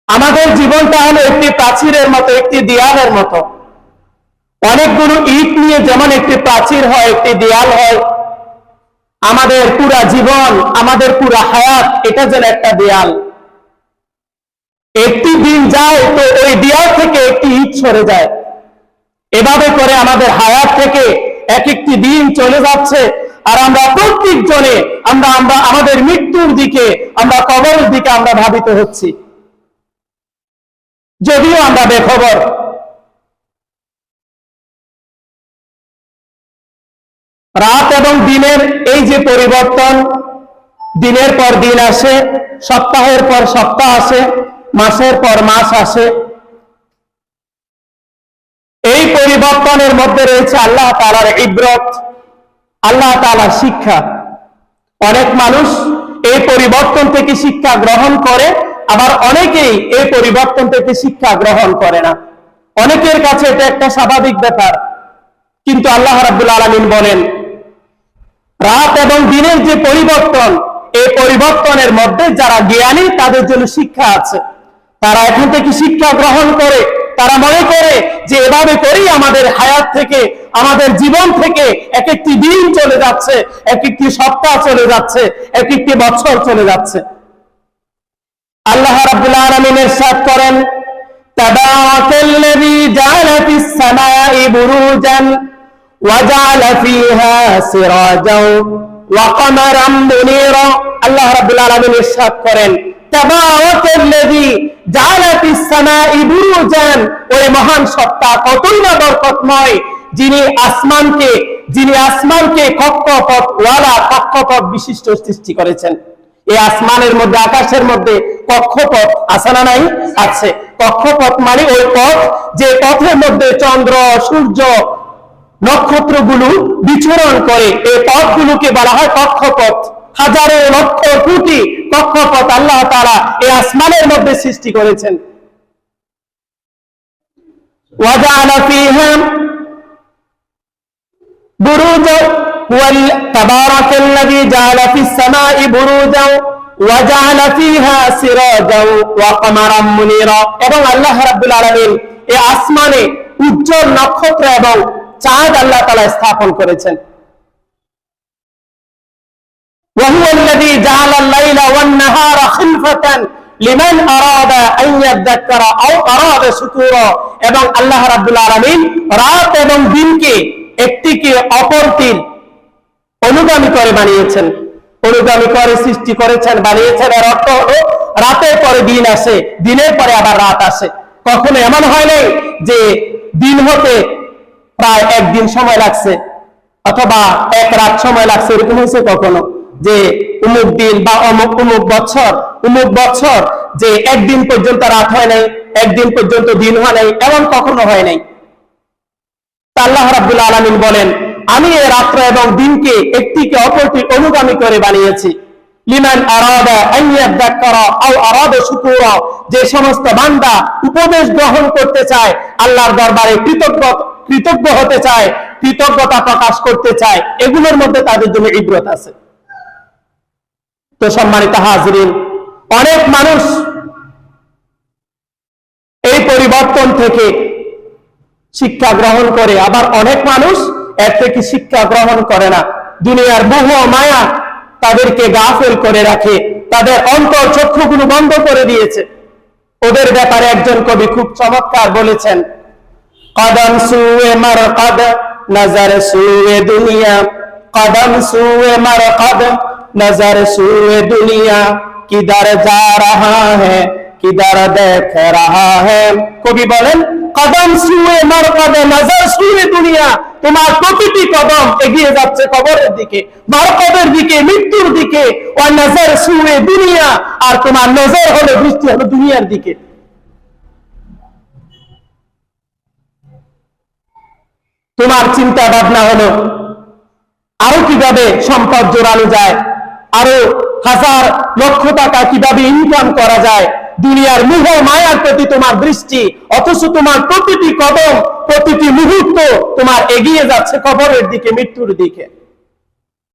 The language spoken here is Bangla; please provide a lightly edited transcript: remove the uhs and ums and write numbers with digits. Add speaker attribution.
Speaker 1: আমাদের জীবনটা হলো একটি প্রাচীরের মতো, একটি দেয়ালের মতো। অনেকগুলো ইট নিয়ে যেমন একটি প্রাচীর হয়, একটি দেয়াল হয়, আমাদের পুরা জীবন, আমাদের পুরা হায়াত এটা যেন একটা দেয়াল। একটি দিন যায় তো ওই দেয়াল থেকে একটি ইট সরে যায়। এভাবে করে আমাদের হায়াত থেকে এক একটি দিন চলে যাচ্ছে, আর আমরা প্রত্যেক জনে আমরা আমাদের মৃত্যুর দিকে, আমরা কবরের দিকে আমরা ধাবিত হচ্ছি, যদিও আমরা বেখবর। রাত এবং দিনের এই যে পরিবর্তন, দিনের পর দিন আসে, সপ্তাহের পর সপ্তাহ আসে, মাসের পর মাস আসে, এই পরিবর্তনের মধ্যে রয়েছে আল্লাহ তাআলার ইবরত, আল্লাহ তাআলার শিক্ষা। অনেক মানুষ এই পরিবর্তন থেকে শিক্ষা গ্রহণ করে, আবার অনেকেই এই পরিবর্তন থেকে শিক্ষা গ্রহণ করে না। অনেকের কাছে এটা একটা স্বাভাবিক ব্যাপার, কিন্তু আল্লাহ রাব্বুল আলামিন বলেন রাত এবং দিনের যে পরিবর্তন, এই পরিবর্তনের মধ্যে যারা জ্ঞানী তাদের জন্য শিক্ষা আছে। তারা এখান থেকে শিক্ষা গ্রহণ করে, তারা মনে করে যে এভাবে করেই আমাদের হায়াত থেকে, আমাদের জীবন থেকে এক একটি দিন চলে যাচ্ছে, এক একটি সপ্তাহ চলে যাচ্ছে, এক একটি বছর চলে যাচ্ছে। আল্লাহ রাব্বুল আলামিন ইরশাদ করেন তাবারাকাল্লাযী জাআলা ফিস সামাই বুরুজান ওয়া জাআলা ফিহা সিরাজাও ওয়া কমারাম মুনীরা। আল্লাহ রাব্বুল আলামিন ইরশাদ করেন তাবারাকাল্লাযী জাআলা ফিস সামাই বুরুজান, ওই মহান সত্তা কতই না বরকতময়, যিনি আসমানকে কক্ষপথ ওয়ালা, কক্ষপথ বিশিষ্ট সৃষ্টি করেছেন। এই আসমানের মধ্যে, আকাশের মধ্যে কক্ষপথ আছে না নাই? আছে। কক্ষপথ মানে ওই পথ যে পথের মধ্যে চন্দ্র, সূর্য, নক্ষত্রগুলো বিচরণ করে, এই পথগুলোকে বলা হয় কক্ষপথ। হাজারো লক্ষ কোটি কক্ষপথ আল্লাহ তাআলা এই আসমানের মধ্যে সৃষ্টি করেছেন। ওয়াজআলা ফীহা বুরুজা তাবারাকাল্লাযী জাআলা ফিস সামাই বুরুজা ওয়া জাআলা ফীহা সিরাজা ওয়া কমারাম মুনীরা। এবং আল্লাহ রাব্বুল আলামিন এই আসমানে উজ্জ্বল নক্ষত্র এবং চাঁদ আল্লাহ তাআলা স্থাপন করেছেন। ওয়া হুয়াল্লাযী জাআলাল লাইলা ওয়ান নাহারা খিলফাতান লিমান আরাদা আন ইয়াযাক্কারা আও আরাদা শুকুরা। এবং আল্লাহ রাব্বুল আলামিন রাত এবং দিনকে একটিকে অপরটির অনুগামী করে বানিয়েছেন, অনুগামী করে সৃষ্টি করেছেন, বানিয়েছেন। এর অর্থ হলো রাতের পরে দিন আসে, দিনের পরে আবার রাত আসে। কখনো এমন হয় নাই যে দিন হতে প্রায় একদিন সময় লাগছে অথবা এক রাত সময় লাগছে, এরকম হয়েছে কখনো যে অমুক দিন বা অমুক বছর যে একদিন পর্যন্ত রাত হয় নাই, একদিন পর্যন্ত দিন হয় নাই, এমন কখনো হয় নাই। আল্লাহ রাব্বুল আলামিন বলেন আমি এই রাত্র এবং দিনকে একটিকে অপরটির অনুগামী করে বানিয়েছি। লিমান আরাদা আন ইয়াযাক্কারা আও আরাদা শুকুরা, যে সমস্ত বান্দা উপদেশ গ্রহণ করতে চায়, আল্লাহর দরবারে কৃতজ্ঞ হতে চায়, কৃতজ্ঞতা প্রকাশ করতে চায়, এগুলোর মধ্যে তাদের জন্য ইবরত আছে। তো সম্মানিত হাজিরিন, অনেক মানুষ এই পরিবর্তন থেকে শিক্ষা গ্রহণ করে, আবার অনেক মানুষ এর থেকে শিক্ষা গ্রহণ করে না। দুনিয়ার মোহ মায়া তাদেরকে গাফেল করে রাখে, তাদের অন্তর চক্ষুগুলো বন্ধ করে দিয়েছে। ওদের ব্যাপারে একজন কবি খুব চমৎকার বলেছেন কদম সুয়ে মারকাদ নজর সুয়ে দুনিয়া, কদম সুয়ে মারকাদ নজর সুয়ে দুনিয়া, কিধর যা রাহা হ্যায় কিধর দেখ রাহা হ্যায়। কবি বলেন কদম সুয়ে মারকাদ নজর সুয়ে দুনিয়া, তোমার প্রতিটি কদম এগিয়ে যাচ্ছে কবরের দিকে, মারকাদের দিকে, মৃত্যুর দিকে। ওয়া নজর সুয়ে দুনিয়া, আর তোমার নজর হলো, দৃষ্টি হলো দুনিয়ার দিকে। তোমার চিন্তা ভাবনা হলো আরো কিভাবে সম্পদ জোড়ানো যায়, আরো হাজার লক্ষ টাকা কিভাবে ইনকাম করা যায়, দুনিয়ার মোহ মায়ার প্রতি তোমার দৃষ্টি। অথচ তোমার প্রতিটি কদম, প্রতিটি মুহূর্ত তোমার এগিয়ে যাচ্ছে কবরের দিকে, মৃত্যুর দিকে।